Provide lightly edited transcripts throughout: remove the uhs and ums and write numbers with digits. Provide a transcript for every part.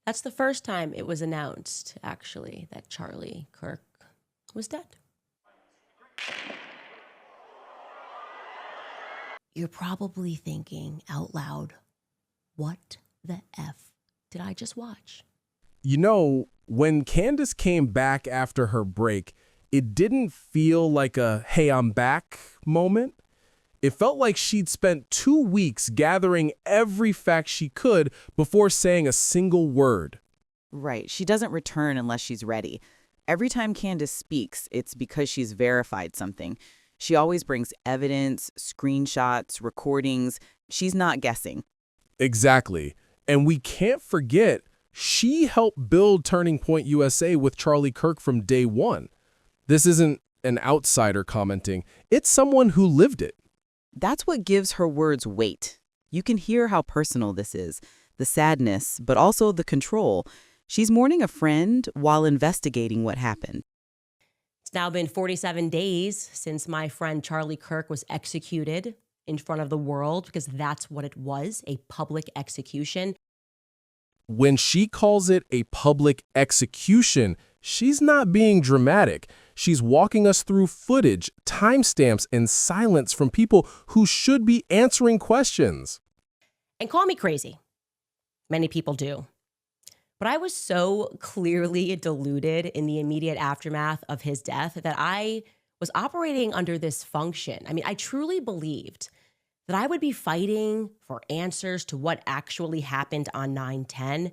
That's the first time it was announced, actually, that Charlie Kirk was dead. You're probably thinking out loud, what the F did I just watch? You know, when Candace came back after her break, it didn't feel like a hey, I'm back moment. It felt like she'd spent 2 weeks gathering every fact she could before saying a single word. Right. She doesn't return unless she's ready. Every time Candace speaks, it's because she's verified something. She always brings evidence, screenshots, recordings. She's not guessing. Exactly. And we can't forget, she helped build Turning Point USA with Charlie Kirk from day one. This isn't an outsider commenting. It's someone who lived it. That's what gives her words weight. You can hear how personal this is, the sadness, but also the control. She's mourning a friend while investigating what happened. It's now been 47 days since my friend Charlie Kirk was executed in front of the world, because that's what it was, a public execution. When she calls it a public execution, she's not being dramatic. She's walking us through footage, timestamps, and silence from people who should be answering questions. And call me crazy. Many people do. But I was so clearly deluded in the immediate aftermath of his death that I was operating under this function. I mean, I truly believed that I would be fighting for answers to what actually happened on 9/10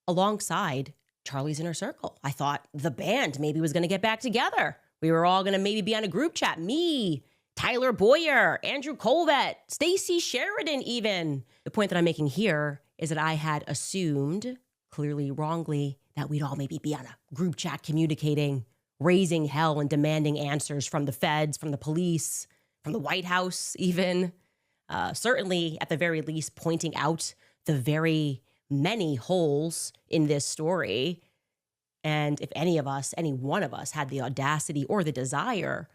alongside Charlie's inner circle. I thought the band maybe was going to get back together. We were all going to maybe be on a group chat. Me, Tyler Boyer, Andrew Colvett, Stacey Sheridan even. The point that I'm making here is that I had assumed, clearly wrongly, that we'd all maybe be on a group chat communicating, raising hell and demanding answers from the feds, from the police, from the White House even. Certainly, at the very least, pointing out the very many holes in this story. And if any one of us had the audacity or the desire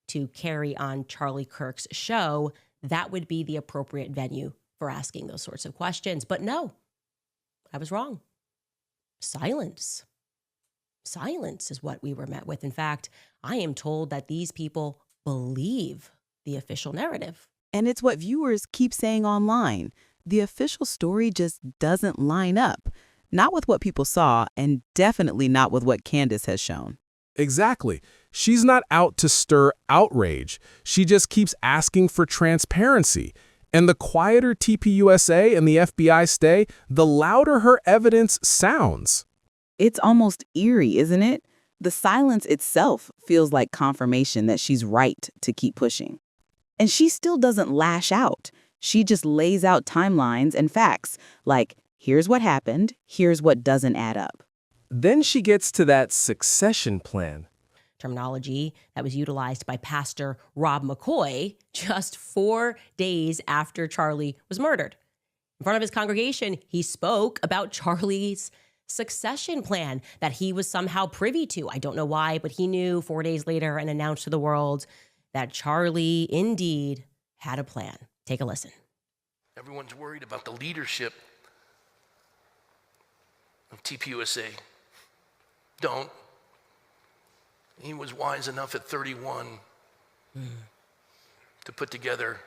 to carry on Charlie Kirk's show, that would be the appropriate venue for asking those sorts of questions. But no, I was wrong. Silence. Silence is what we were met with. In fact, I am told that these people believe the official narrative. And it's what viewers keep saying online. The official story just doesn't line up. Not with what people saw, and definitely not with what Candace has shown. Exactly. She's not out to stir outrage. She just keeps asking for transparency. And the quieter TPUSA and the FBI stay, the louder her evidence sounds. It's almost eerie, isn't it? The silence itself feels like confirmation that she's right to keep pushing. And she still doesn't lash out. She just lays out timelines and facts, like, here's what happened, here's what doesn't add up. Then she gets to that succession plan. Terminology that was utilized by Pastor Rob McCoy just 4 days after Charlie was murdered. In front of his congregation, he spoke about Charlie's succession plan that he was somehow privy to. I don't know why, but he knew 4 days later and announced to the world that Charlie indeed had a plan. Take a listen. Everyone's worried about the leadership of TPUSA. Don't. He was wise enough at 31 to put together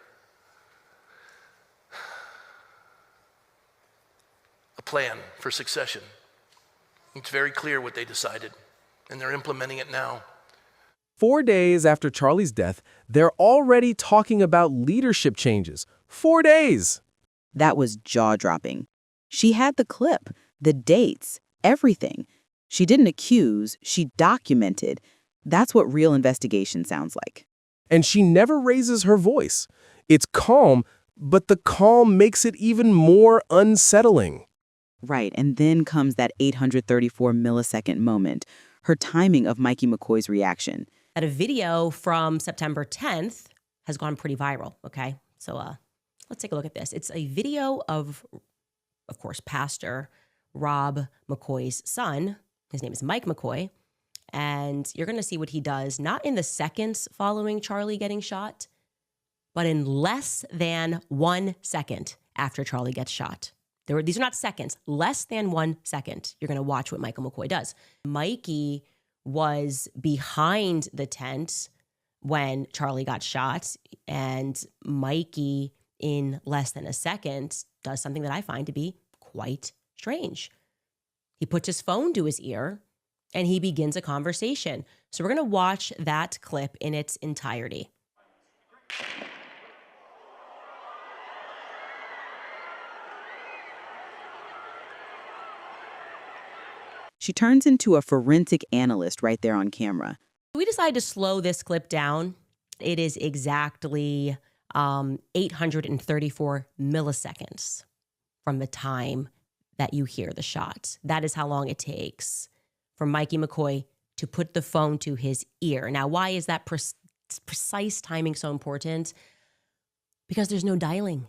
a plan for succession. It's very clear what they decided, and they're implementing it now. 4 days after Charlie's death, they're already talking about leadership changes. 4 days! That was jaw-dropping. She had the clip, the dates, everything. She didn't accuse, she documented. That's what real investigation sounds like. And she never raises her voice. It's calm, but the calm makes it even more unsettling. Right, and then comes that 834-millisecond moment, her timing of Mikey McCoy's reaction. That a video from September 10th has gone pretty viral, okay? So let's take a look at this. It's a video of course, Pastor Rob McCoy's son. His name is Mike McCoy. And you're going to see what he does, not in the seconds following Charlie getting shot, but in less than 1 second after Charlie gets shot. These are not seconds, less than 1 second. You're going to watch what Michael McCoy does. Mikey was behind the tent when Charlie got shot, and Mikey, in less than a second, does something that I find to be quite strange. He puts his phone to his ear and he begins a conversation. So we're going to watch that clip in its entirety. She turns into a forensic analyst right there on camera. We decided to slow this clip down. It is exactly 834 milliseconds from the time that you hear the shot. That is how long it takes for Mikey McCoy to put the phone to his ear. Now, why is that precise timing so important? Because there's no dialing.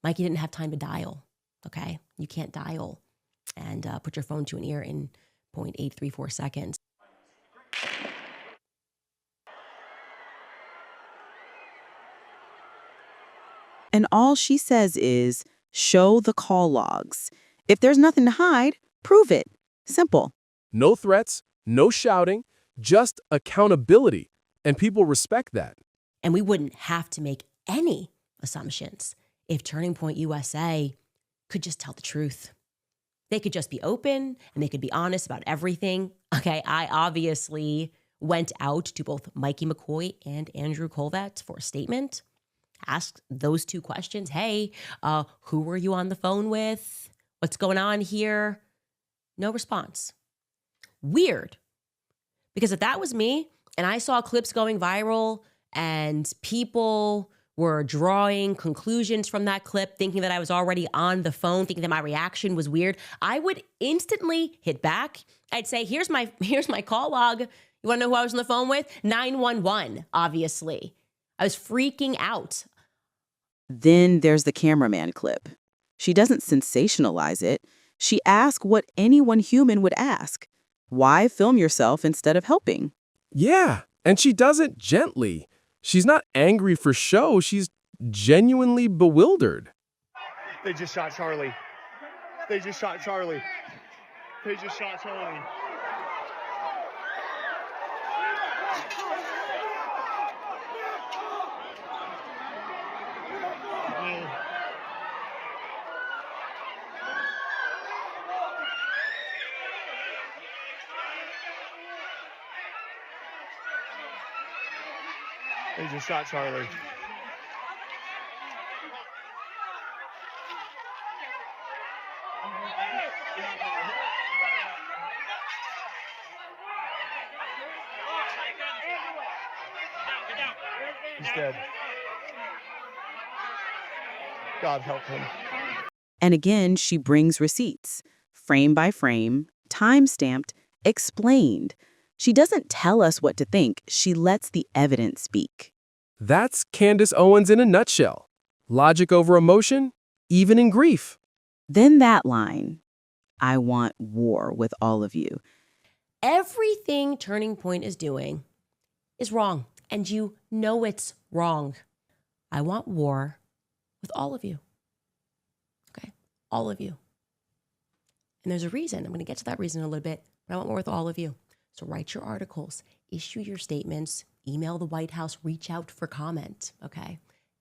Mikey didn't have time to dial, okay? You can't dial and put your phone to an ear in 0.834 seconds. And all she says is, show the call logs. If there's nothing to hide, prove it. Simple. No threats, no shouting, just accountability. And people respect that. And we wouldn't have to make any assumptions if Turning Point USA could just tell the truth. They could just be open and they could be honest about everything. Okay, I obviously went out to both Mikey McCoy and Andrew Colvett for a statement. Asked those two questions. Hey, who were you on the phone with? What's going on here? No response. Weird. Because if that was me and I saw clips going viral and people were drawing conclusions from that clip, thinking that I was already on the phone, thinking that my reaction was weird, I would instantly hit back. I'd say, here's my call log. You want to know who I was on the phone with? 911, obviously. I was freaking out. Then there's the cameraman clip. She doesn't sensationalize it. She asks what anyone human would ask. Why film yourself instead of helping? Yeah, and she does it gently. She's not angry for show. She's genuinely bewildered. They just shot Charlie. They just shot Charlie. They just shot Charlie. They just shot Charlie. He's dead. God help him. And again, she brings receipts, frame by frame, time-stamped, explained. She doesn't tell us what to think. She lets the evidence speak. That's Candace Owens in a nutshell. Logic over emotion, even in grief. Then that line, I want war with all of you. Everything Turning Point is doing is wrong, and you know it's wrong. I want war with all of you. Okay? All of you. And there's a reason. I'm going to get to that reason in a little bit, but I want war with all of you. So write your articles, issue your statements, email the White House, reach out for comment, okay?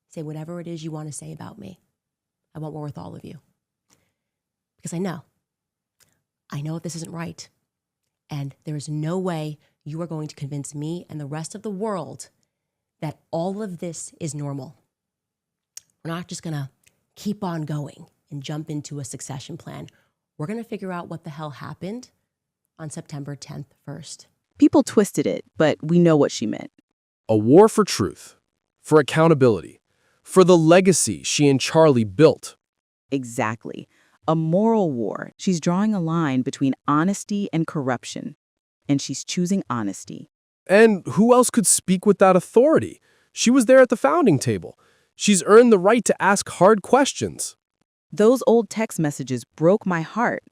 Say whatever it is you want to say about me. I want war with all of you. Because I know this isn't right. And there is no way you are going to convince me and the rest of the world that all of this is normal. We're not just going to keep on going and jump into a succession plan. We're going to figure out what the hell happened on September 10th first. People twisted it, but we know what she meant. A war for truth, for accountability, for the legacy she and Charlie built. Exactly. A moral war. She's drawing a line between honesty and corruption, and she's choosing honesty. And who else could speak with that authority? She was there at the founding table. She's earned the right to ask hard questions. Those old text messages broke my heart.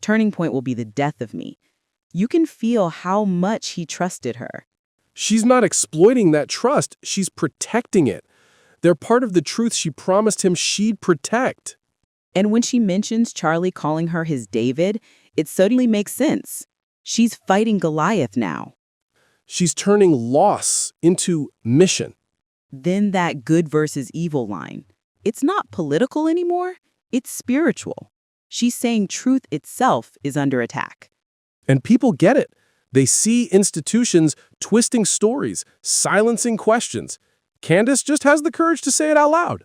Turning Point will be the death of me. You can feel how much he trusted her. She's not exploiting that trust. She's protecting it. They're part of the truth she promised him she'd protect. And when she mentions Charlie calling her his David, it suddenly makes sense. She's fighting Goliath now. She's turning loss into mission. Then that good versus evil line. It's not political anymore, it's spiritual. She's saying truth itself is under attack. And people get it. They see institutions twisting stories, silencing questions. Candace just has the courage to say it out loud.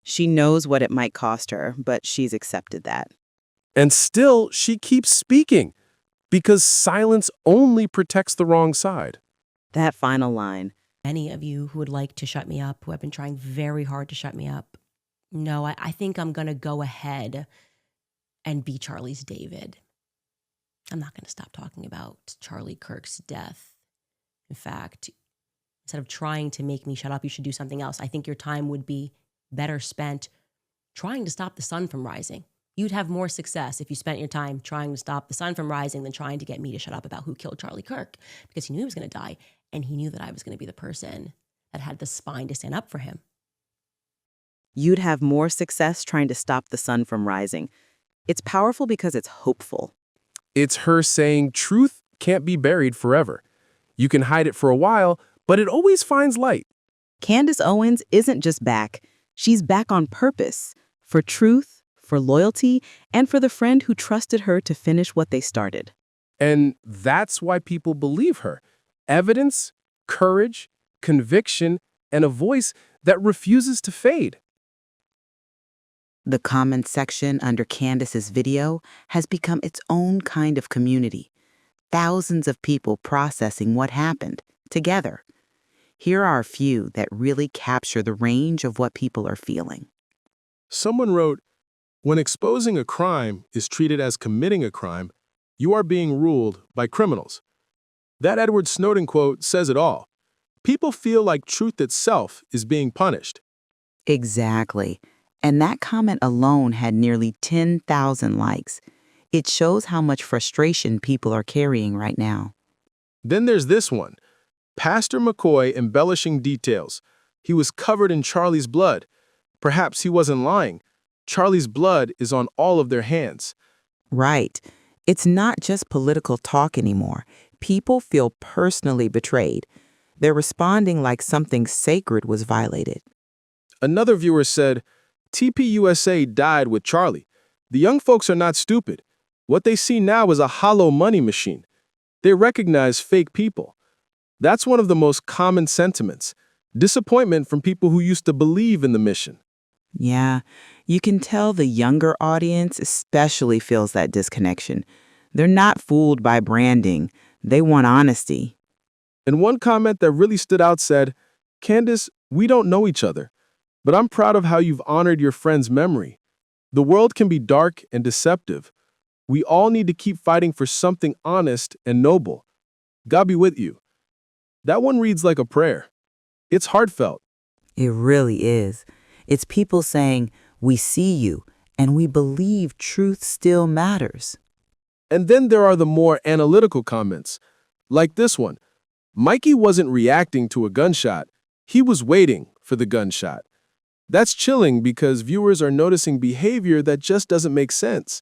She knows what it might cost her, but she's accepted that. And still, she keeps speaking, because silence only protects the wrong side. That final line. Any of you who would like to shut me up, who have been trying very hard to shut me up, no, I think I'm going to go ahead and be Charlie's David. I'm not going to stop talking about Charlie Kirk's death. In fact, instead of trying to make me shut up, you should do something else. I think your time would be better spent trying to stop the sun from rising. You'd have more success if you spent your time trying to stop the sun from rising than trying to get me to shut up about who killed Charlie Kirk, because he knew he was going to die, and he knew that I was going to be the person that had the spine to stand up for him. You'd have more success trying to stop the sun from rising. It's powerful because it's hopeful. It's her saying truth can't be buried forever. You can hide it for a while, but it always finds light. Candace Owens isn't just back. She's back on purpose, for truth, for loyalty, and for the friend who trusted her to finish what they started. And that's why people believe her. Evidence, courage, conviction, and a voice that refuses to fade. The comment section under Candace's video has become its own kind of community. Thousands of people processing what happened, together. Here are a few that really capture the range of what people are feeling. Someone wrote, "When exposing a crime is treated as committing a crime, you are being ruled by criminals." That Edward Snowden quote says it all. People feel like truth itself is being punished. Exactly. And that comment alone had nearly 10,000 likes. It shows how much frustration people are carrying right now. Then there's this one. Pastor McCoy embellishing details. He was covered in Charlie's blood. Perhaps he wasn't lying. Charlie's blood is on all of their hands. Right. It's not just political talk anymore. People feel personally betrayed. They're responding like something sacred was violated. Another viewer said, TPUSA died with Charlie. The young folks are not stupid. What they see now is a hollow money machine. They recognize fake people. That's one of the most common sentiments. Disappointment from people who used to believe in the mission. Yeah, you can tell the younger audience especially feels that disconnection. They're not fooled by branding. They want honesty. And one comment that really stood out said, "Candace, we don't know each other, but I'm proud of how you've honored your friend's memory. The world can be dark and deceptive. We all need to keep fighting for something honest and noble. God be with you." That one reads like a prayer. It's heartfelt. It really is. It's people saying, we see you, and we believe truth still matters. And then there are the more analytical comments, like this one. Mikey wasn't reacting to a gunshot. He was waiting for the gunshot. That's chilling because viewers are noticing behavior that just doesn't make sense.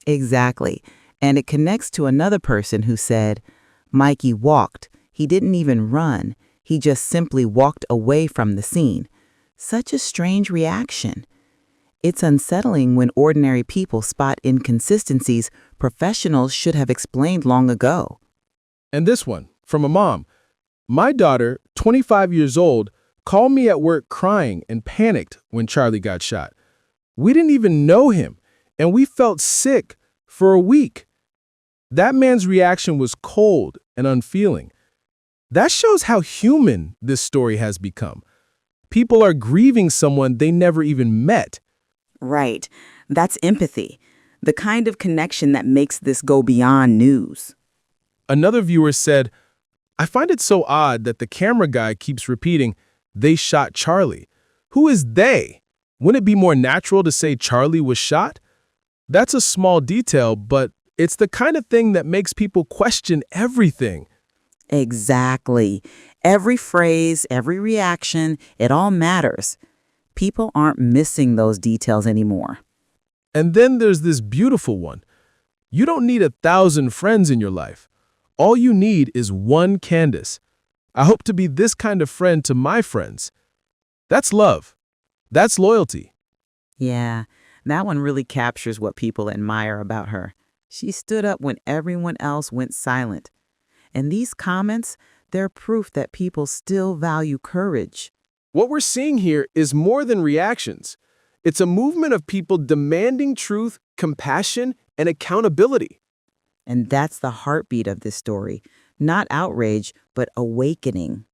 Exactly. And it connects to another person who said, Mikey walked. He didn't even run. He just simply walked away from the scene. Such a strange reaction. It's unsettling when ordinary people spot inconsistencies professionals should have explained long ago. And this one, from a mom. My daughter, 25 years old, called me at work crying and panicked when Charlie got shot. We didn't even know him, and we felt sick for a week. That man's reaction was cold and unfeeling. That shows how human this story has become. People are grieving someone they never even met. Right. That's empathy. The kind of connection that makes this go beyond news. Another viewer said, I find it so odd that the camera guy keeps repeating, they shot Charlie. Who is they? Wouldn't it be more natural to say Charlie was shot? That's a small detail, but it's the kind of thing that makes people question everything. Exactly. Every phrase, every reaction, it all matters. People aren't missing those details anymore. And then there's this beautiful one. You don't need 1,000 friends in your life. All you need is one Candace. I hope to be this kind of friend to my friends. That's love. That's loyalty. Yeah, that one really captures what people admire about her. She stood up when everyone else went silent. And these comments, they're proof that people still value courage. What we're seeing here is more than reactions. It's a movement of people demanding truth, compassion, and accountability. And that's the heartbeat of this story. Not outrage, but awakening.